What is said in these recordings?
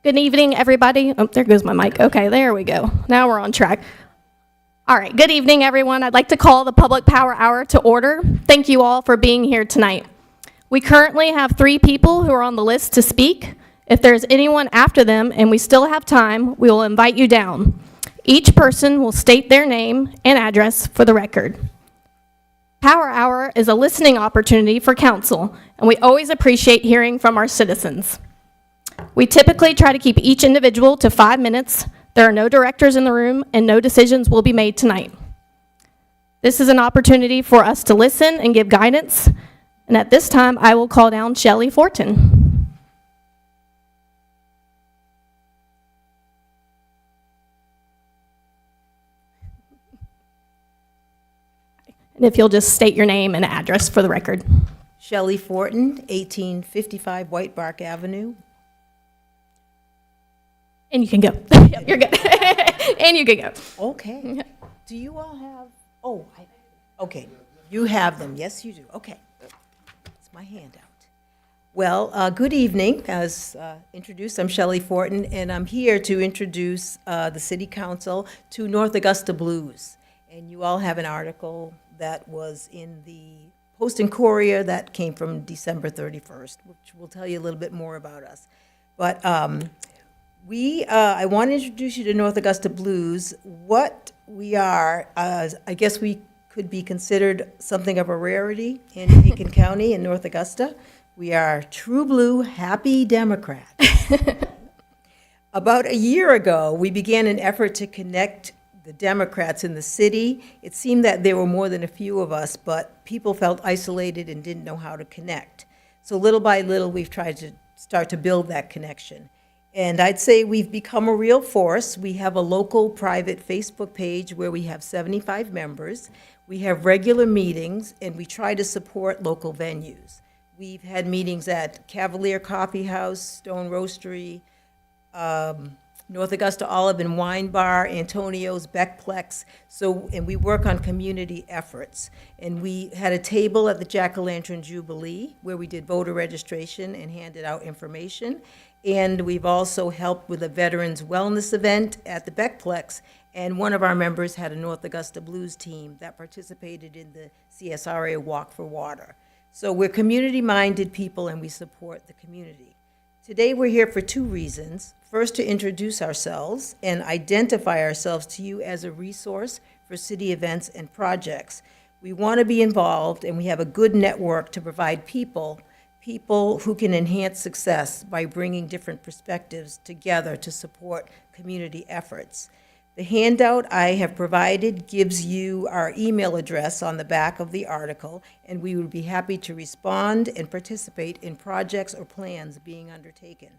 Good evening, everybody. Oh, there goes my mic. Okay, there we go. Now we're on track. All right, good evening, everyone. I'd like to call the Public Power Hour to order. Thank you all for being here tonight. We currently have 3 people who are on the list to speak. If there's anyone after them and we still have time, we will invite you down. Each person will state their name and address for the record. Power Hour is a listening opportunity for council, and we always appreciate hearing from our citizens. We typically try to keep each individual to 5 minutes. There are no directors in the room, and no decisions will be made tonight. This is an opportunity for us to listen and give guidance, and at this time, I will call down Shelley Fortin. And if you'll just state your name and address for the record. Shelley Fortin, 1855 White Bark Avenue. And you can go. Yep, you're good. And you can go. Okay. Do you all have, okay, you have them. Yes, you do. Okay. It's my handout. Well, good evening. As introduced, I'm Shelley Fortin, and I'm here to introduce the City Council to North Augusta Blues. And you all have an article that was in the Post and Courier that came from December 31st, which will tell you a little bit more about us. But I want to introduce you to North Augusta Blues. What we are, I guess we could be considered something of a rarity in Aiken County in North Augusta. We are true blue, happy Democrats. About a year ago, we began an effort to connect the Democrats in the city. It seemed that there were more than a few of us, but people felt isolated and didn't know how to connect. So little by little, we've tried to start to build that connection. And I'd say we've become a real force. We have a local private Facebook page where we have 75 members. We have regular meetings, and we try to support local venues. We've had meetings at Cavalier Coffee House, Stone Roastery, North Augusta Olive and Wine Bar, Antonio's, Beckplex. And we work on community efforts. And we had a table at the Jack-o'-lantern Jubilee where we did voter registration and handed out information. And we've also helped with a Veterans Wellness event at the Beckplex. And one of our members had a North Augusta Blues team that participated in the CSRA Walk for Water. So we're community-minded people, and we support the community. Today we're here for 2 reasons. First, to introduce ourselves and identify ourselves to you as a resource for city events and projects. We want to be involved, and we have a good network to provide people who can enhance success by bringing different perspectives together to support community efforts. The handout I have provided gives you our email address on the back of the article, and we would be happy to respond and participate in projects or plans being undertaken.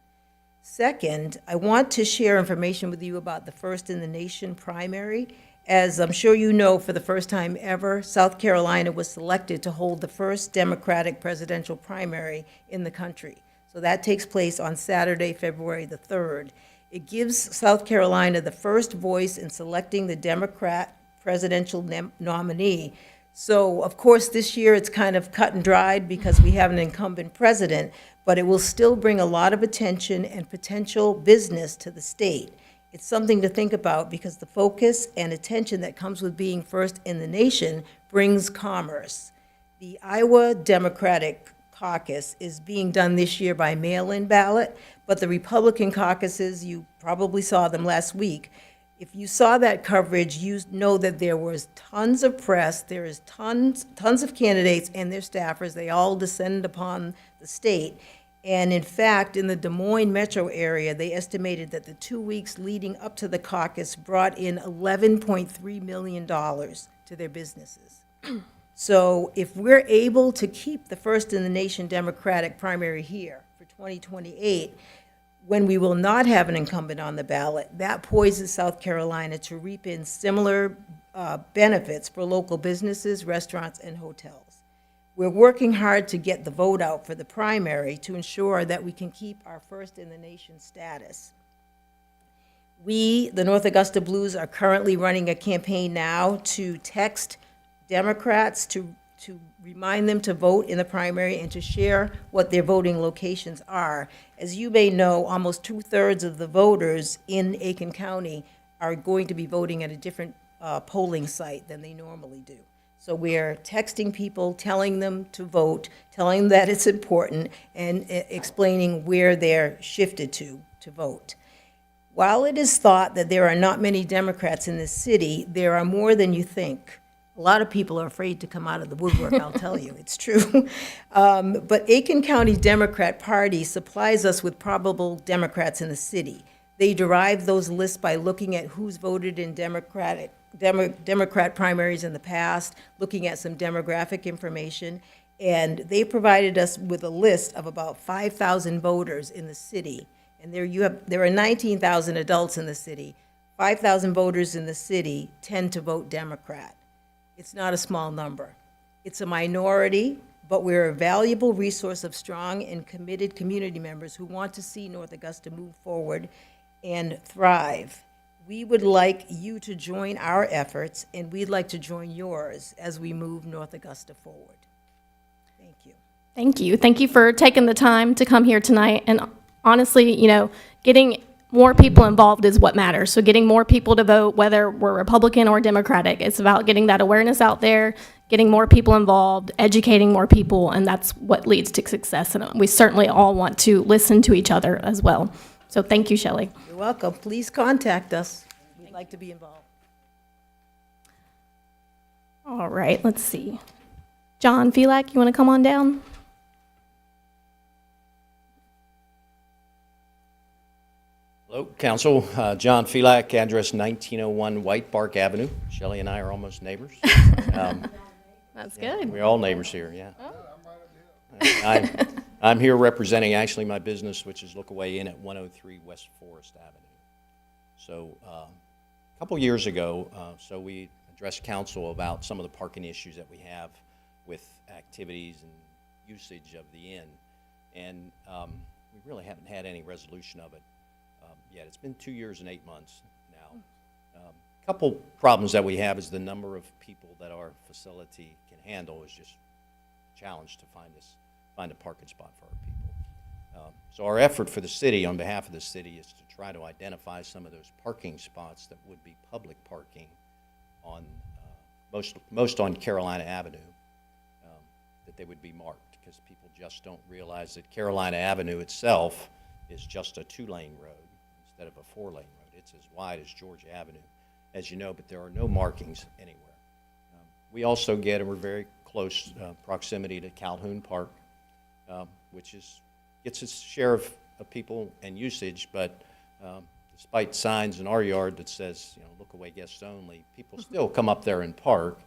Second, I want to share information with you about the First in the Nation primary. As I'm sure you know, for the first time ever, South Carolina was selected to hold the first Democratic presidential primary in the country. So that takes place on Saturday, February the 3rd. It gives South Carolina the first voice in selecting the Democrat presidential nominee. So, of course, this year it's kind of cut and dried because we have an incumbent president, but it will still bring a lot of attention and potential business to the state. It's something to think about because the focus and attention that comes with being first in the nation brings commerce. The Iowa Democratic Caucus is being done this year by mail-in ballot, but the Republican caucuses, you probably saw them last week. If you saw that coverage, you know that there was tons of press, there is tons of candidates and their staffers. They all descended upon the state. And in fact, in the Des Moines metro area, they estimated that the 2 weeks leading up to the caucus brought in $11.3 million to their businesses. So if we're able to keep the First in the Nation Democratic primary here for 2028, when we will not have an incumbent on the ballot, that poises South Carolina to reap in similar benefits for local businesses, restaurants, and hotels. We're working hard to get the vote out for the primary to ensure that we can keep our First in the Nation status. We, the North Augusta Blues, are currently running a campaign now to text Democrats to remind them to vote in the primary and to share what their voting locations are. As you may know, almost 2/3 of the voters in Aiken County are going to be voting at a different polling site than they normally do. So we're texting people, telling them to vote, telling them that it's important, and explaining where they're shifted to vote. While it is thought that there are not many Democrats in this city, there are more than you think. A lot of people are afraid to come out of the woodwork, I'll tell you, it's true. But Aiken County Democrat Party supplies us with probable Democrats in the city. They derive those lists by looking at who's voted in Democrat primaries in the past, looking at some demographic information, and they provided us with a list of about 5,000 voters in the city. And there are 19,000 adults in the city. 5,000 voters in the city tend to vote Democrat. It's not a small number. It's a minority, but we're a valuable resource of strong and committed community members who want to see North Augusta move forward and thrive. We would like you to join our efforts, and we'd like to join yours as we move North Augusta forward. Thank you. Thank you. Thank you for taking the time to come here tonight. And honestly, getting more people involved is what matters. So getting more people to vote, whether we're Republican or Democratic, it's about getting that awareness out there, getting more people involved, educating more people, and that's what leads to success. And we certainly all want to listen to each other as well. So thank you, Shelley. You're welcome. Please contact us. We'd like to be involved. All right, let's see. John Felak, you want to come on down? Hello, Council. John Felak, address 1901 White Bark Avenue. Shelley and I are almost neighbors. That's good. We're all neighbors here, yeah. I'm here representing actually my business, which is Look Away Inn at 103 West Forest Avenue. So a couple years ago, so we addressed council about some of the parking issues that we have with activities and usage of the inn. And we really haven't had any resolution of it yet. It's been 2 years and 8 months now. A couple problems that we have is the number of people that our facility can handle is just a challenge to find a parking spot for our people. So our effort for the city, on behalf of the city, is to try to identify some of those parking spots that would be public parking on most on Carolina Avenue, that they would be marked, because people just don't realize that Carolina Avenue itself is just a 2-lane road instead of a 4-lane road. It's as wide as Georgia Avenue, as you know, but there are no markings anywhere. We also get, and we're very close proximity to Calhoun Park, which gets its share of people and usage, but despite signs in our yard that says, look away, guests only, people still come up there and park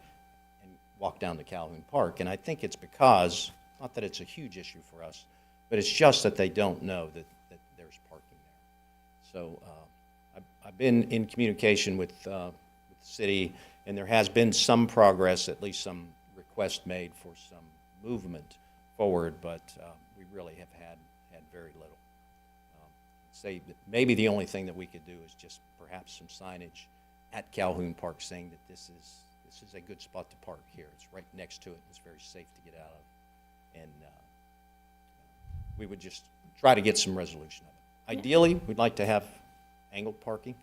and walk down to Calhoun Park. And I think it's because, not that it's a huge issue for us, but it's just that they don't know that there's parking there. So I've been in communication with the city, and there has been some progress, at least some request made for some movement forward, but we really have had very little. Say that maybe the only thing that we could do is just perhaps some signage at Calhoun Park saying that this is a good spot to park here. It's right next to it. It's very safe to get out of, and we would just try to get some resolution of it. Ideally, we'd like to have angled parking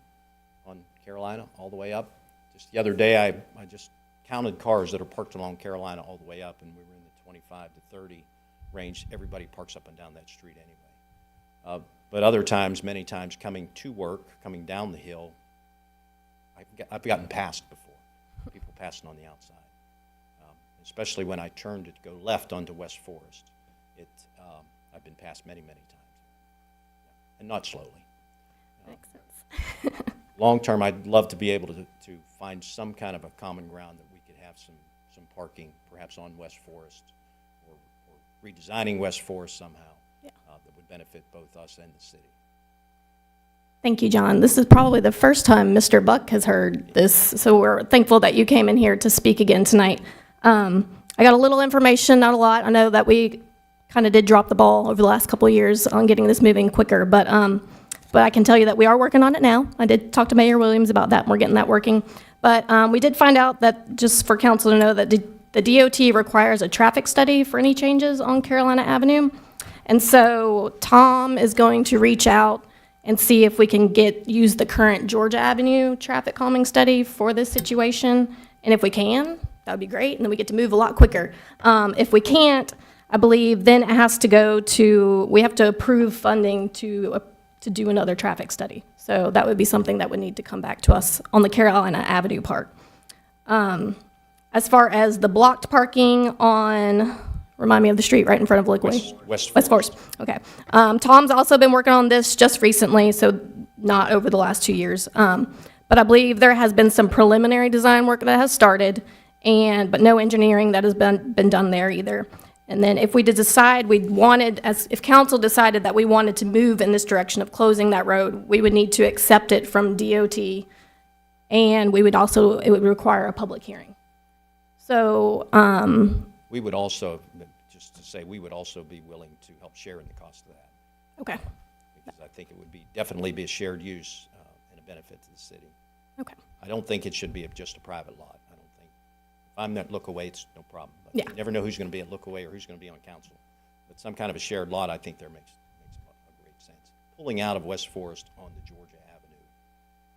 on Carolina all the way up. Just the other day, I just counted cars that are parked along Carolina all the way up, and we were in the 25 to 30 range. Everybody parks up and down that street anyway. But other times, many times, coming to work, coming down the hill, I've gotten passed before, people passing on the outside. Especially when I turned to go left onto West Forest. I've been passed many, many times, and not slowly. Makes sense. Long term, I'd love to be able to find some kind of a common ground that we could have some parking, perhaps on West Forest, or redesigning West Forest somehow. That would benefit both us and the city. Thank you, John. This is probably the first time Mr. Buck has heard this, so we're thankful that you came in here to speak again tonight. I got a little information, not a lot. I know that we kind of did drop the ball over the last couple of years on getting this moving quicker, but I can tell you that we are working on it now. I did talk to Mayor Williams about that, and we're getting that working. But we did find out that, just for council to know, that the DOT requires a traffic study for any changes on Carolina Avenue. And so Tom is going to reach out and see if we can use the current Georgia Avenue traffic calming study for this situation. And if we can, that would be great, and then we get to move a lot quicker. If we can't, I believe then it has to go to, we have to approve funding to do another traffic study. So that would be something that would need to come back to us on the Carolina Avenue part. As far as the blocked parking on, remind me of the street right in front of Lakeway? West Forest. Okay. Tom's also been working on this just recently, so not over the last 2 years. But I believe there has been some preliminary design work that has started, but no engineering that has been done there either. And then if we did decide if council decided that we wanted to move in this direction of closing that road, we would need to accept it from DOT, and it would require a public hearing. So, We would also, just to say, we would also be willing to help share in the cost of that, okay, because I think it would definitely be a shared use and a benefit to the city. okay. I don't think it should be just a private lot. I don't think. If I'm at Lookaway, it's no problem. But Yeah. you never know who's going to be at Lookaway or who's going to be on council. But some kind of a shared lot, I think makes a great sense. Pulling out of West Forest onto Georgia Avenue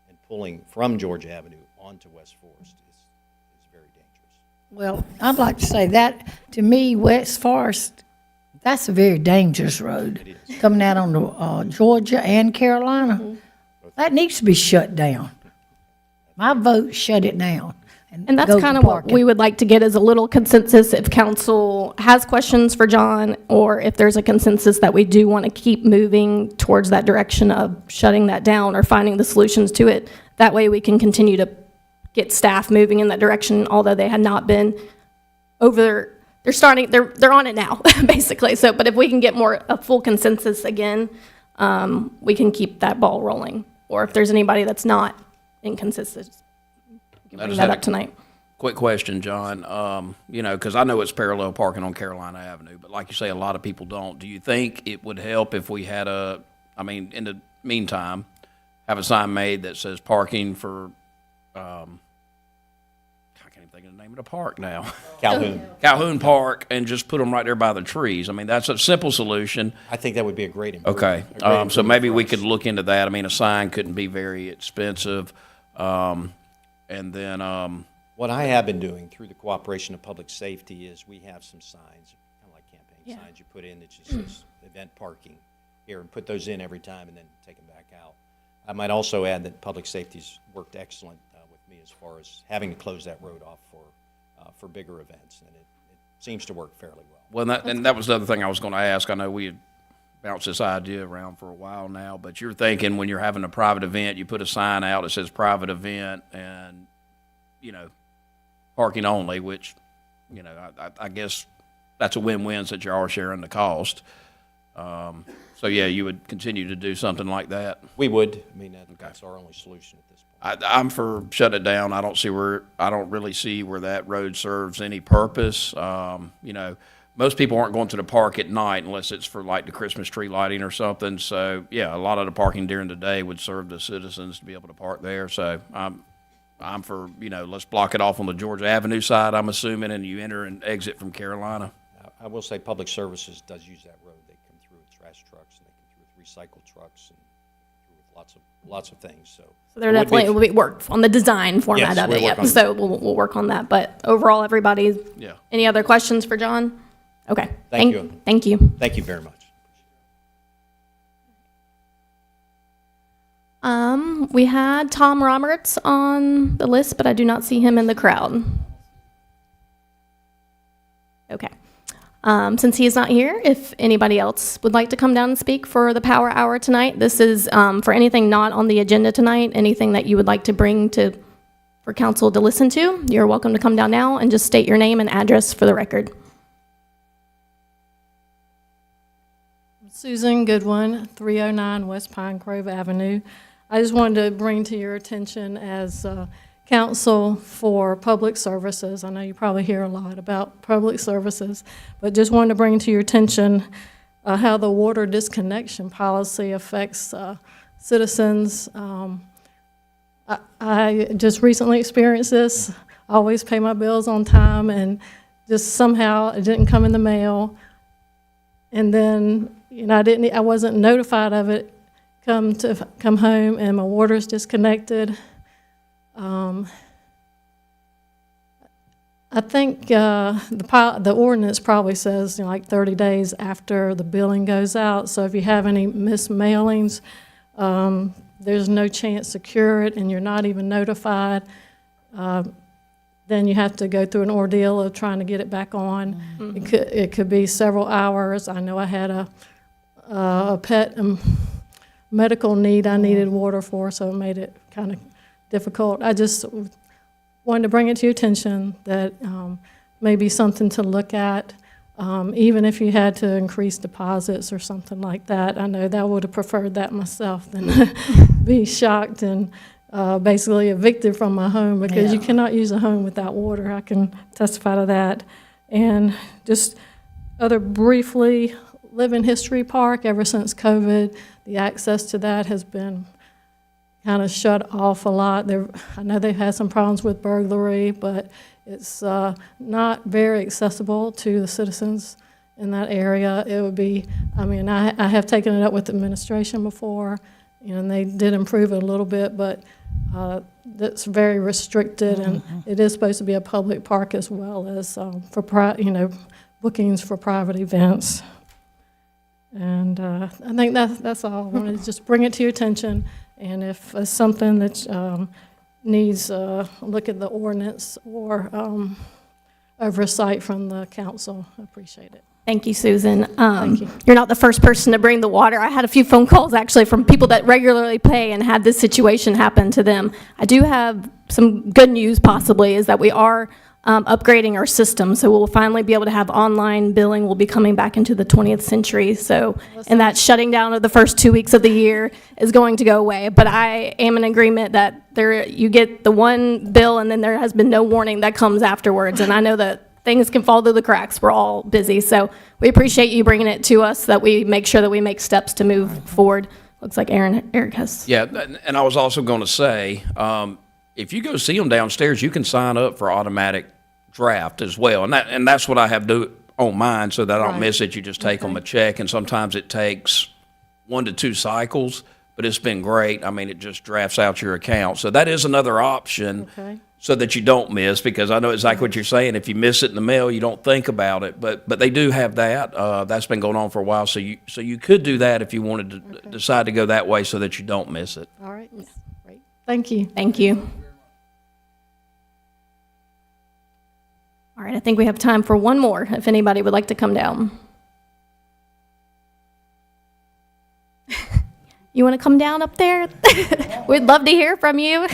and pulling from Georgia Avenue onto West Forest is very dangerous. Well, I'd like to say that, to me, West Forest, that's a very dangerous road. It is. Coming out on the Georgia and Carolina. That needs to be shut down. My vote, shut it down. And that's go kind to of what parking. we would like to get is a little consensus if council has questions for John, or if there's a consensus that we do want to keep moving towards that direction of shutting that down or finding the solutions to it. That way we can continue to get staff moving in that direction, although they had not been they're on it now, basically. So, but if we can get a full consensus again, we can keep that ball rolling. Or if there's anybody that's not inconsistent, we can bring that up tonight. Quick question, John. Because I know it's parallel parking on Carolina Avenue, but like you say, a lot of people don't. Do you think it would help if we had in the meantime, have a sign made that says parking for, I can't even think of the name of the park now. Calhoun Park, and just put them right there by the trees. I mean, that's a simple solution. I think that would be a great improvement. Okay, A great so improvement maybe for we us. could look into that. I mean, a sign couldn't be very expensive. And then, What I have been doing through the cooperation of public safety is we have some signs, kind of like campaign signs you put in that just says event parking here, and put those in every time and then take them back out. I might also add that public safety's worked excellent with me as far as having to close that road off for bigger events, and it seems to work fairly well. well, that was the other thing I was going to ask. I know we had bounced this idea around for a while now, but you're thinking when you're having a private event, you put a sign out that says private event and, parking only, which, I guess that's a win-win since you are sharing the cost. So, yeah, you would continue to do something like that. We would. I mean, that's our only solution at this point. I'm for shut it down. I don't really see where that road serves any purpose. Most people aren't going to the park at night unless it's for like the Christmas tree lighting or something. So yeah, a lot of the parking during the day would serve the citizens to be able to park there. So I'm for, let's block it off on the Georgia Avenue side, I'm assuming, and you enter and exit from Carolina. I will say Public Services does use that road. They come through with trash trucks, and they come through with recycle trucks, and through with lots of things. So So there definitely will be work on the design format Yes, of we'll it. work Yep. on it. So we'll work on that. But overall, everybody, Yeah. any other questions for John? Okay. Thank you. Thank you. Thank you very much. We had Tom Roberts on the list, but I do not see him in the crowd. Okay. Since he is not here, if anybody else would like to come down and speak for the Power Hour tonight, this is for anything not on the agenda tonight, anything that you would like to bring for council to listen to, you're welcome to come down now and just state your name and address for the record. Susan Goodwin, 309 West Pine Grove Avenue. I just wanted to bring to your attention as counsel for public services. I know you probably hear a lot about public services, but just wanted to bring to your attention how the water disconnection policy affects citizens. I just recently experienced this. I always pay my bills on time, and just somehow it didn't come in the mail. And then, I wasn't notified of it come home, and my water's disconnected. I think the ordinance probably says, like 30 days after the billing goes out. So if you have any missed mailings, there's no chance to cure it, and you're not even notified. Then you have to go through an ordeal of trying to get it back on. Mm-hmm. It could be several hours. I know I had a pet medical need I needed water for, so it made it kind of difficult. I just wanted to bring it to your attention that maybe something to look at, even if you had to increase deposits or something like that. I know that I would have preferred that myself than be shocked and basically evicted from my home, because you cannot use a home without water. I can testify to that. And just briefly, Living History Park, ever since COVID, the access to that has been kind of shut off a lot. I know they've had some problems with burglary, but it's not very accessible to the citizens in that area. It would be, I have taken it up with the administration before, and they did improve it a little bit, but that's very restricted, and it is supposed to be a public park as well as for bookings for private events. And I think that's all. I wanted to just bring it to your attention, and if it's something that needs a look at the ordinance or oversight from the council, I appreciate it. Thank you, Susan. Thank you. You're not the first person to bring the water. I had a few phone calls actually from people that regularly pay and had this situation happen to them. I do have some good news possibly, is that we are upgrading our system, so we'll finally be able to have online billing. We'll be coming back into the 20th century, so, and that shutting down of the first 2 weeks of the year is going to go away. But I am in agreement that you get the one bill and then there has been no warning that comes afterwards, and I know that things can fall through the cracks. We're all busy, so we appreciate you bringing it to us, that we make sure that we make steps to move forward. Looks like Eric has. Yeah, and I was also going to say, if you go see them downstairs, you can sign up for automatic draft as well, and that's what I have to do on mine so that I don't miss it. You just take them a check, and sometimes it takes 1 to 2 cycles, but it's been great. It just drafts out your account, so that is another option. Okay. So that you don't miss, because I know exactly what you're saying. If you miss it in the mail, you don't think about it, but they do have that. That's been going on for a while, so you could do that if you wanted to decide to go that way, so that you don't miss it. All right. Yes. Great. Thank you. Thank you. All right, I think we have time for one more, if anybody would like to come down. You want to come down up there? We'd love to hear from you.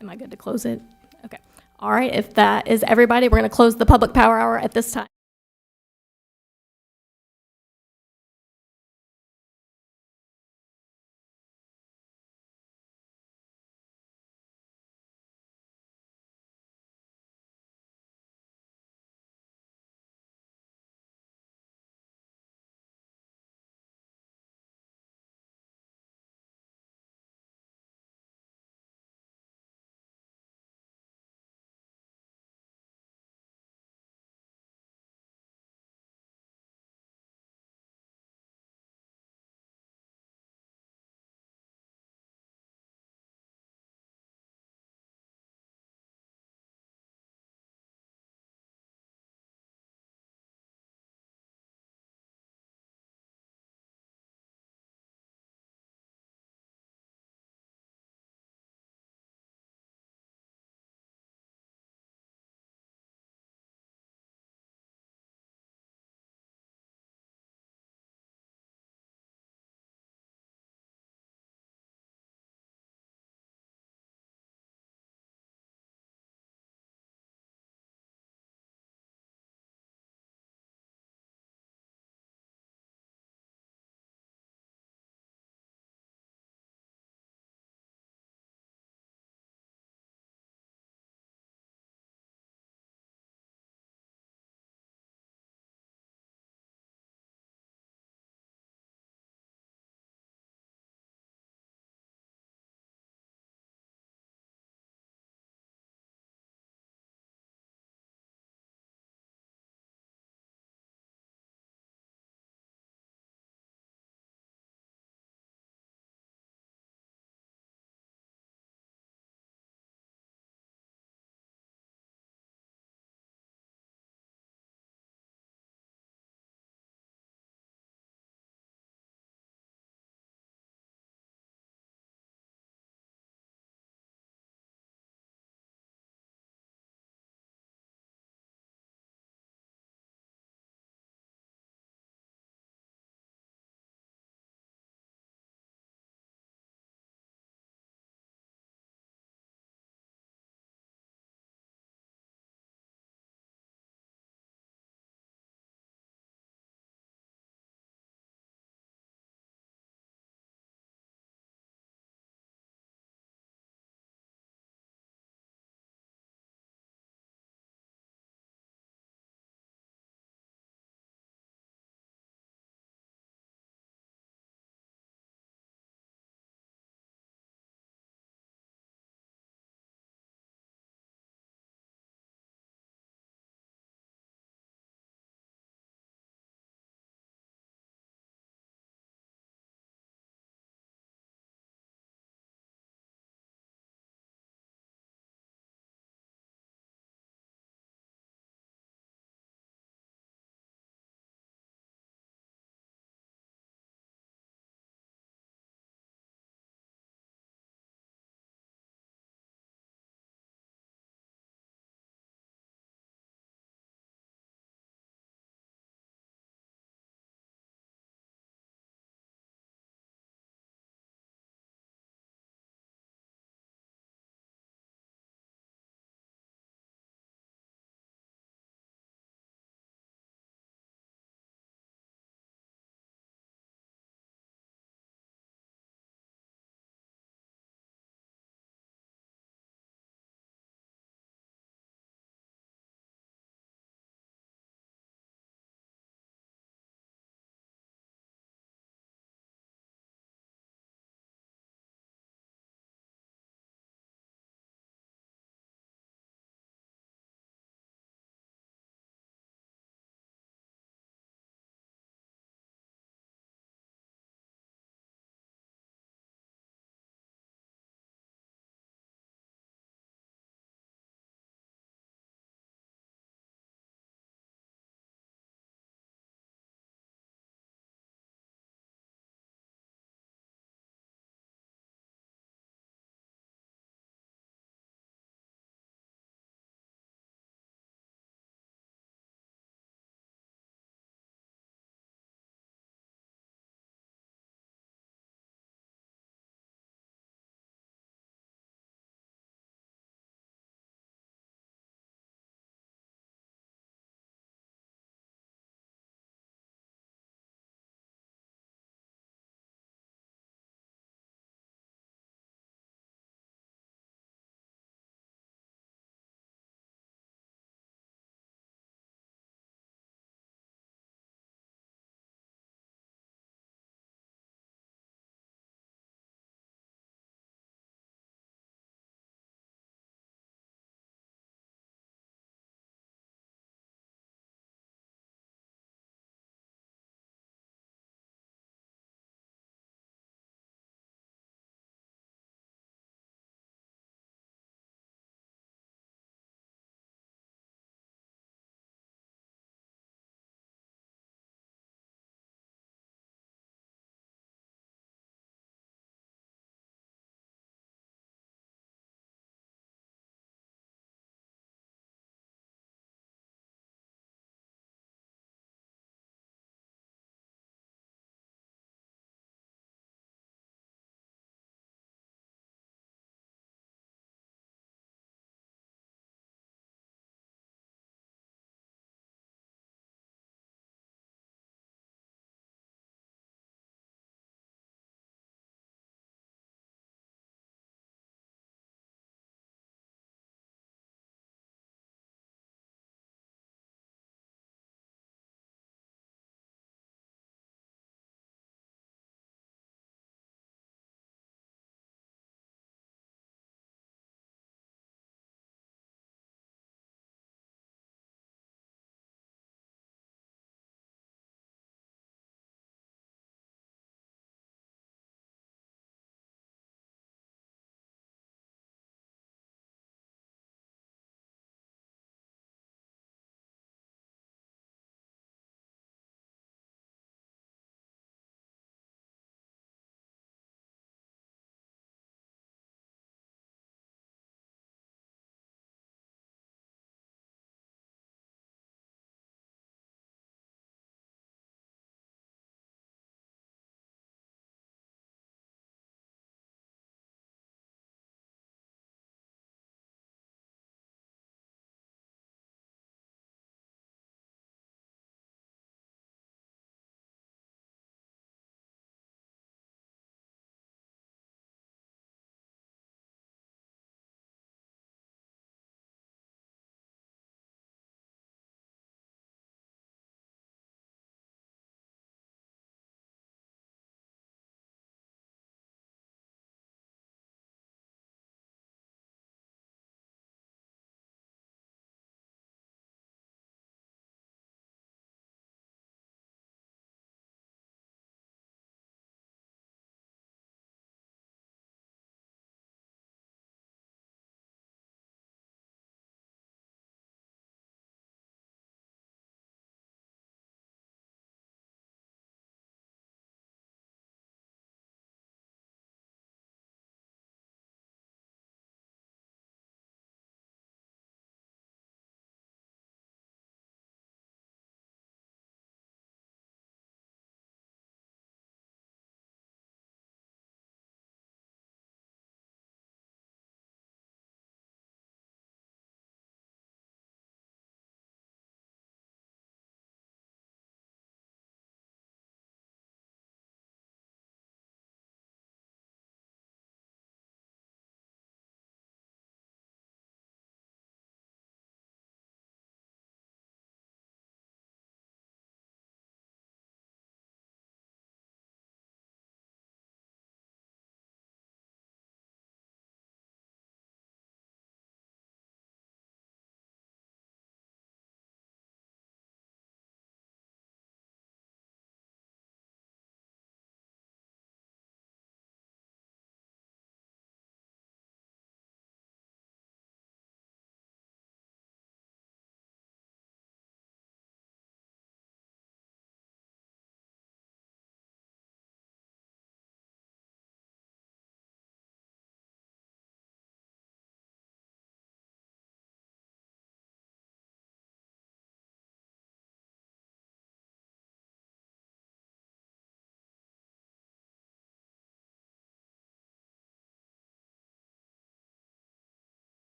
Am I good to close it? Okay. All right, if that is everybody, we're going to close the public power hour at this time.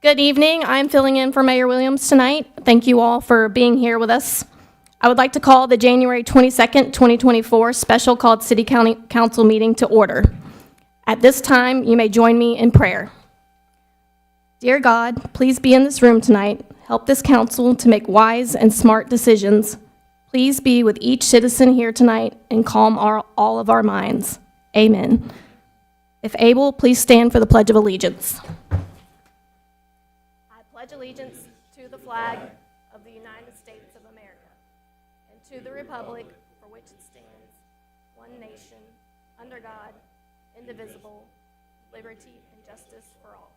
Good evening. I'm filling in for Mayor Williams tonight. Thank you all for being here with us. I would like to call the January 22nd, 2024 special called City County Council meeting to order. At this time, you may join me in prayer. Dear God, please be in this room tonight. Help this council to make wise and smart decisions. Please be with each citizen here tonight and calm all of our minds. Amen. If able, please stand for the Pledge of Allegiance. I pledge allegiance to the flag of the United States of America and to the republic for which it stands, one nation, under God, indivisible, liberty and justice for all.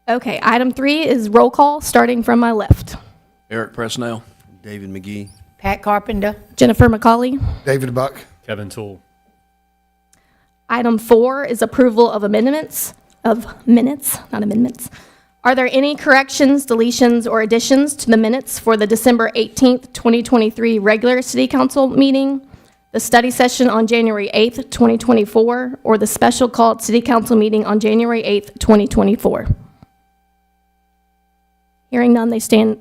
Okay, item 3 is roll call, starting from my left. Eric Presnell. David McGee. Pat Carpenter. Jennifer McCauley. David Buck. Kevin Toole. Item 4 is approval of minutes, not amendments. Are there any corrections, deletions, or additions to the minutes for the December 18th, 2023 regular City Council meeting, the study session on January 8th, 2024, or the special called City Council meeting on January 8th, 2024? Hearing none, they stand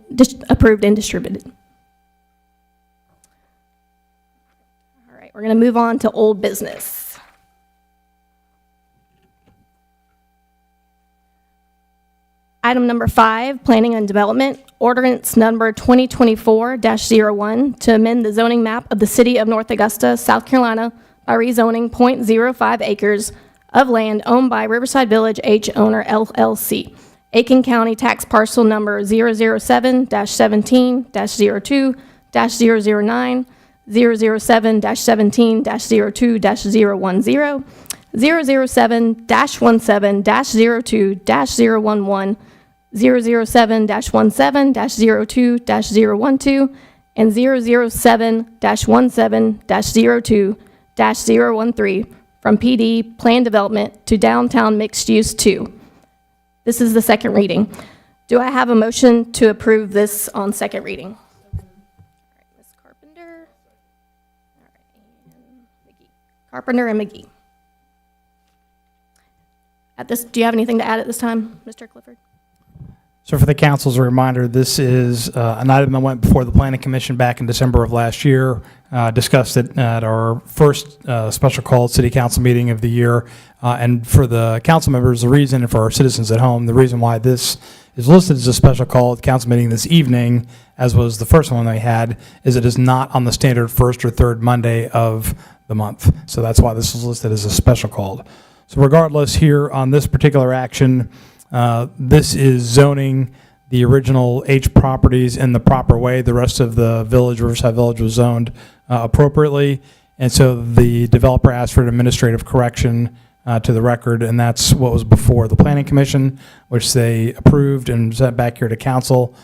approved and distributed. All right, we're going to move on to old business. Item number 5, Planning and Development, Ordinance number 2024-01 to amend the zoning map of the City of North Augusta, South Carolina by rezoning .05 acres of land owned by Riverside Village H Owner LLC, Aiken County Tax Parcel Number 007-17-02-009, 007-17-02-010, 007-17-02-011, 007-17-02-012, and 007-17-02-013 from PD Plan Development to Downtown Mixed Use 2. This is the second reading. Do I have a motion to approve this on second reading? All right, Ms. Carpenter. All right, and McGee. Carpenter and McGee. Do you have anything to add at this time, Mr. Clifford? So for the council, as a reminder, this is an item that went before the Planning Commission back in December of last year, discussed it at our first special called City Council meeting of the year. And for the council members, the reason, and for our citizens at home, the reason why this is listed as a special called council meeting this evening, as was the first one they had, is it is not on the standard first or third Monday of the month. So that's why this is listed as a special called. So regardless, here on this particular action, this is zoning the original H properties in the proper way. The rest of the village, Riverside Village, was zoned appropriately. And so the developer asked for an administrative correction to the record, and that's what was before the Planning Commission, which they approved and sent back here to council.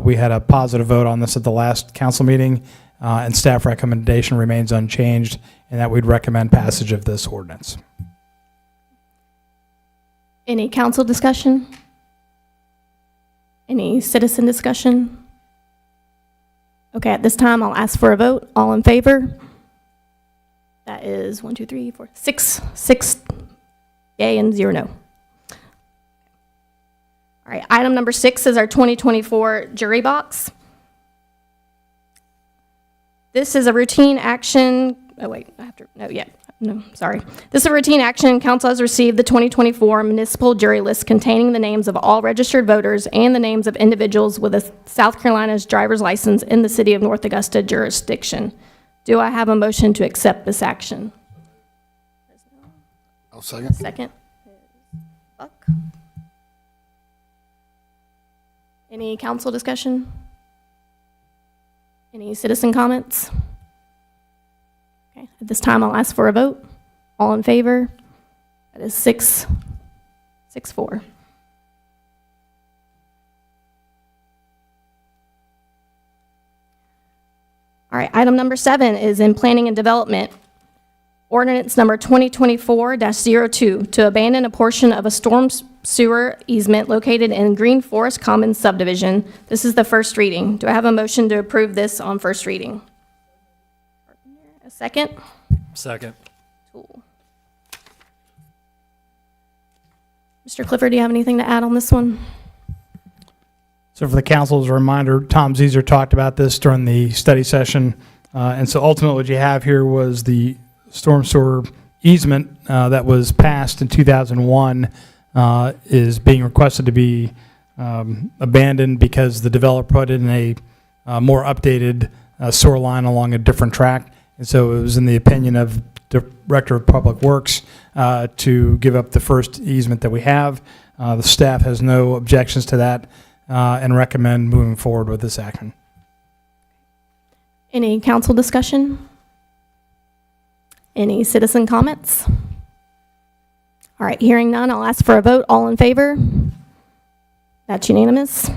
We had a positive vote on this at the last council meeting, and staff recommendation remains unchanged, and that we'd recommend passage of this ordinance. Any council discussion? Any citizen discussion? Okay, at this time, I'll ask for a vote. All in favor? That is 1, 2, 3, 4, 6 yay and 0 no. All right, item number 6 is our 2024 jury box. This is a routine action. Oh, wait, I have to, sorry. This is a routine action. Council has received the 2024 municipal jury list containing the names of all registered voters and the names of individuals with a South Carolina's driver's license in the City of North Augusta jurisdiction. Do I have a motion to accept this action? I'll second. Second. Buck. Any council discussion? Any citizen comments? Okay, at this time, I'll ask for a vote. All in favor? That is 6-4. All right, item number 7 is in planning and development. Ordinance number 2024-02 to abandon a portion of a storm sewer easement located in Green Forest Commons subdivision. This is the first reading. Do I have a motion to approve this on first reading? A second? Second. Tool. Mr. Clifford, do you have anything to add on this one? So for the council, as a reminder, Tom Zeser talked about this during the study session. And so ultimately what you have here was the storm sewer easement that was passed in 2001 is being requested to be abandoned because the developer put in a more updated sewer line along a different track. And so it was in the opinion of Director of Public Works to give up the first easement that we have. The staff has no objections to that and recommend moving forward with this action. Any council discussion? Any citizen comments? All right, hearing none, I'll ask for a vote. All in favor? That's unanimous.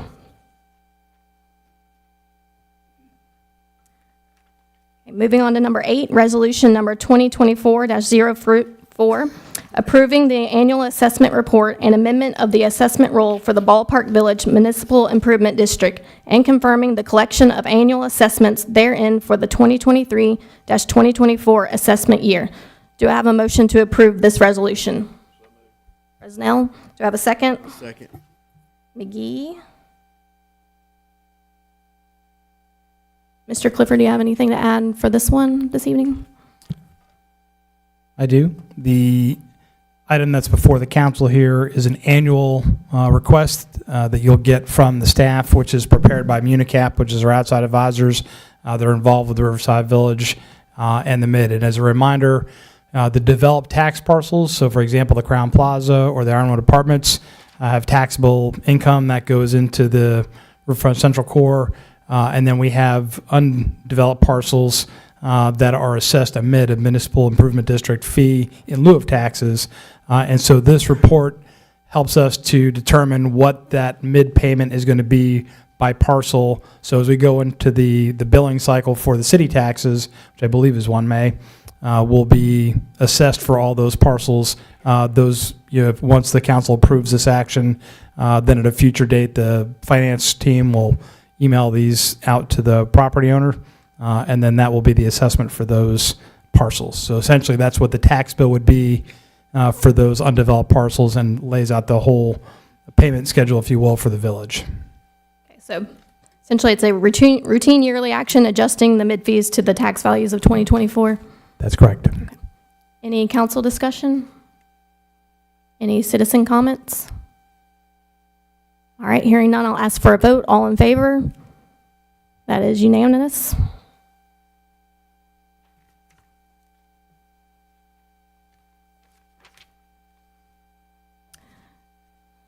Okay, moving on to number 8, resolution number 2024-04, approving the annual assessment report and amendment of the assessment roll for the Ballpark Village Municipal Improvement District and confirming the collection of annual assessments therein for the 2023-2024 assessment year. Do I have a motion to approve this resolution? Presnell, do I have a second? Second. McGee? Mr. Clifford, do you have anything to add for this one this evening? I do. The item that's before the council here is an annual request that you'll get from the staff, which is prepared by Municap, which is our outside advisors that are involved with the Riverside Village and the Mid. And as a reminder, the developed tax parcels, so for example, the Crown Plaza or the Ironwood Apartments, have taxable income that goes into the Riverfront Central Core, and then we have undeveloped parcels that are assessed a MID, a Municipal Improvement District fee in lieu of taxes. And so this report helps us to determine what that MID payment is going to be by parcel. So as we go into the billing cycle for the city taxes, which I believe is 1 May, will be assessed for all those parcels. Those, once the council approves this action, then at a future date, the finance team will email these out to the property owner, and then that will be the assessment for those parcels. So essentially, that's what the tax bill would be for those undeveloped parcels and lays out the whole payment schedule, if you will, for the village. Okay, so essentially, it's a routine yearly action adjusting the mid fees to the tax values of 2024. That's correct. Okay. Any council discussion? Any citizen comments? All right, hearing none, I'll ask for a vote. All in favor? That is unanimous.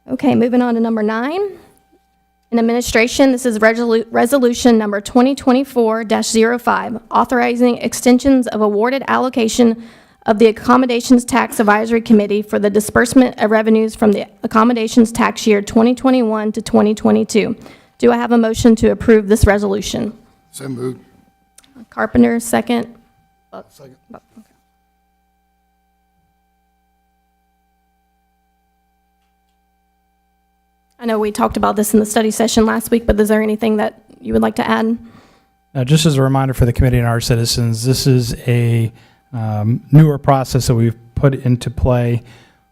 Okay, moving on to number 9. In administration, this is resolution number 2024-05, authorizing extensions of awarded allocation of the Accommodations Tax Advisory Committee for the disbursement of revenues from the accommodations tax year 2021 to 2022. Do I have a motion to approve this resolution? So moved. Carpenter, second. Second. Okay. I know we talked about this in the study session last week, but is there anything that you would like to add? Just as a reminder for the committee and our citizens, this is a newer process that we've put into play,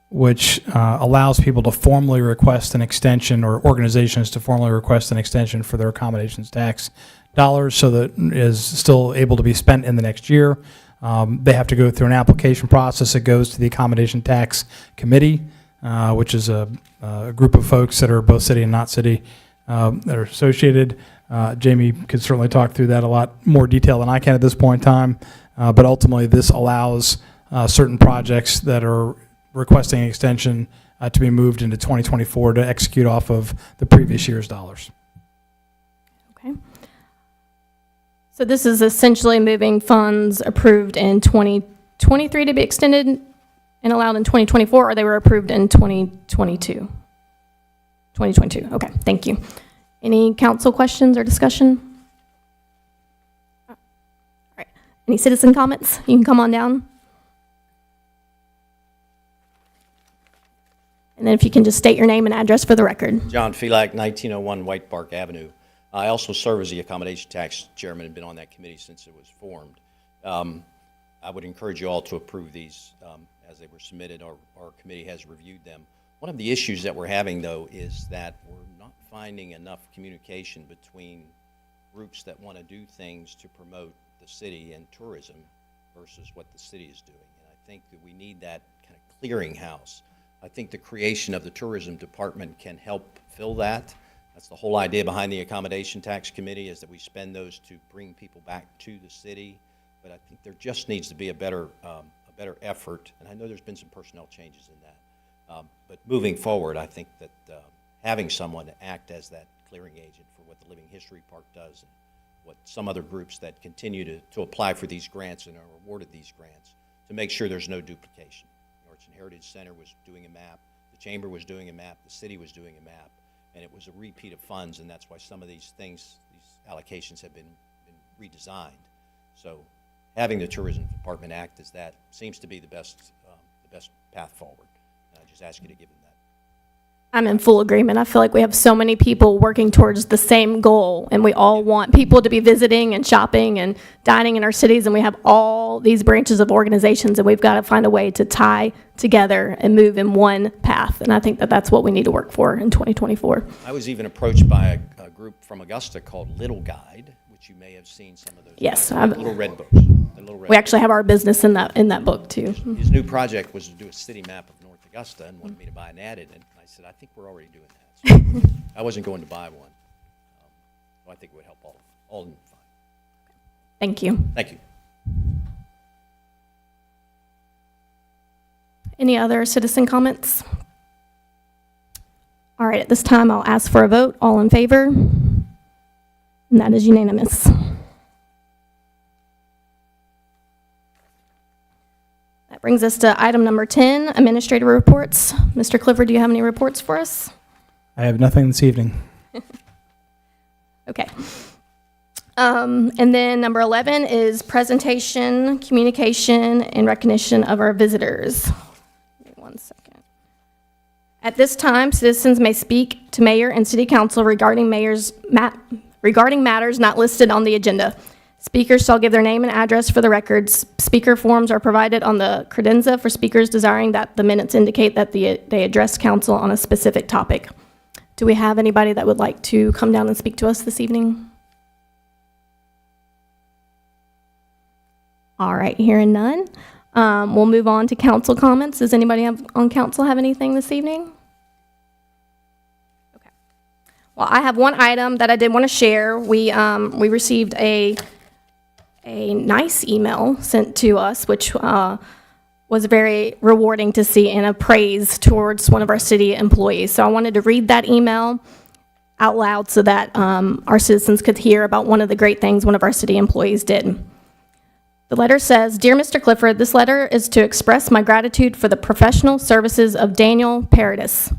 which allows people to formally request an extension, or organizations to formally request an extension for their accommodations tax dollars, so that it is still able to be spent in the next year. They have to go through an application process. It goes to the Accommodation Tax Committee, which is a group of folks that are both city and not city that are associated. Jamie could certainly talk through that a lot more detail than I can at this point in time. But ultimately, this allows certain projects that are requesting an extension to be moved into 2024 to execute off of the previous year's dollars. Okay. So this is essentially moving funds approved in 2023 to be extended and allowed in 2024, or they were approved in 2022? 2022, okay, thank you. Any council questions or discussion? All right, any citizen comments? You can come on down. And then if you can just state your name and address for the record. John Felak, 1901 White Park Avenue. I also serve as the Accommodation Tax Chairman and been on that committee since it was formed. I would encourage you all to approve these as they were submitted. Our committee has reviewed them. One of the issues that we're having, though, is that we're not finding enough communication between groups that want to do things to promote the city and tourism versus what the city is doing. And I think that we need that kind of clearinghouse. I think the creation of the tourism department can help fill that. That's the whole idea behind the accommodation tax committee, is that we spend those to bring people back to the city. But I think there just needs to be a better effort, and I know there's been some personnel changes in that. But moving forward, I think that having someone to act as that clearing agent for what the Living History Park does and what some other groups that continue to apply for these grants and are awarded these grants, to make sure there's no duplication. The Arts and Heritage Center was doing a map, the Chamber was doing a map, the city was doing a map, and it was a repeat of funds, and that's why some of these things, these allocations have been redesigned. So having the tourism department act as that seems to be the best path forward. And I just ask you to give them that. I'm in full agreement. I feel like we have so many people working towards the same goal, and we all want people to be visiting and shopping and dining in our cities, and we have all these branches of organizations, and we've got to find a way to tie together and move in one path, and I think that that's what we need to work for in 2024. I was even approached by a group from Augusta called Little Guide, which you may have seen some of those. Yes, Little Red Books. The Little Red We actually have our business in that book, too. His new project was to do a city map of North Augusta and wanted me to buy an ad in it. And I said, I think we're already doing that. So I wasn't going to buy one. So I think it would help all of them. Thank you. Thank you. Any other citizen comments? All right, at this time, I'll ask for a vote. All in favor? And that is unanimous. That brings us to item number 10, administrative reports. Mr. Clifford, do you have any reports for us? I have nothing this evening. Okay. And then number 11 is presentation, communication, and recognition of our visitors. Give me 1 second. At this time, citizens may speak to mayor and city council regarding matters not listed on the agenda. Speakers shall give their name and address for the records. Speaker forms are provided on the credenza for speakers desiring that the minutes indicate that they address council on a specific topic. Do we have anybody that would like to come down and speak to us this evening? All right, hearing none. We'll move on to council comments. Does anybody on council have anything this evening? Okay. Well, I have one item that I did want to share. We received a nice email sent to us, which was very rewarding to see, and a praise towards one of our city employees. So I wanted to read that email out loud so that our citizens could hear about one of the great things one of our city employees did. The letter says, "Dear Mr. Clifford, this letter is to express my gratitude for the professional services of Daniel Paradis,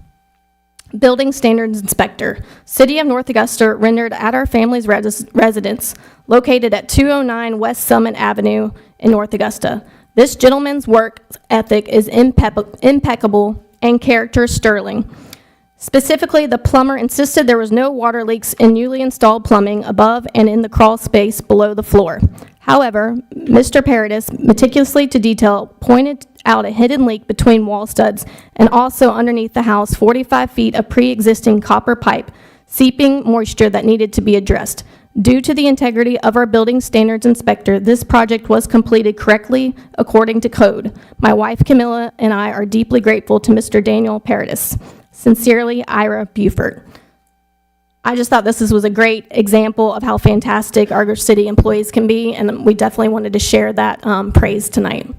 Building Standards Inspector, City of North Augusta, rendered at our family's residence located at 209 West Summit Avenue in North Augusta. This gentleman's work ethic is impeccable and character sterling. Specifically, the plumber insisted there was no water leaks in newly installed plumbing above and in the crawl space below the floor. However, Mr. Paradis, meticulously to detail, pointed out a hidden leak between wall studs and also underneath the house 45 feet of pre-existing copper pipe, seeping moisture that needed to be addressed. Due to the integrity of our building standards inspector, this project was completed correctly according to code. My wife Camilla and I are deeply grateful to Mr. Daniel Paradis. Sincerely, Ira Buford." I just thought this was a great example of how fantastic our city employees can be, and we definitely wanted to share that praise tonight.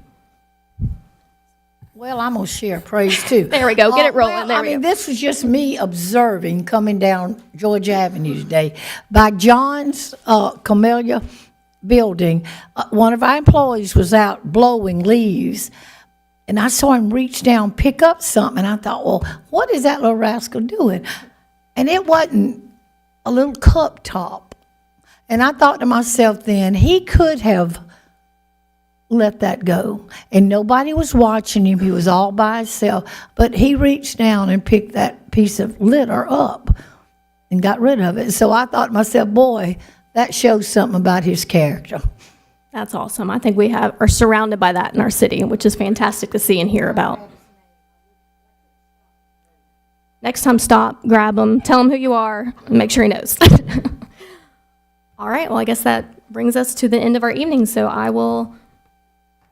Well, I'm going to share praise too. There we go. Get it rolling. There I we mean, go. this was just me observing coming down Georgia Avenue today. By John's Camellia building, one of our employees was out blowing leaves, and I saw him reach down, pick up something, and I thought, well, what is that little rascal doing? And it wasn't a little cup top. And I thought to myself then, he could have let that go. And nobody was watching him. He was all by himself. But he reached down and picked that piece of litter up and got rid of it. So I thought to myself, boy, that shows something about his character. That's awesome. I think we are surrounded by that in our city, which is fantastic to see and hear about. Next time, stop, grab him, tell him who you are, and make sure he knows. All right, well, I guess that brings us to the end of our evening, so I will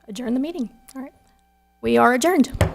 adjourn the meeting. All right, we are adjourned.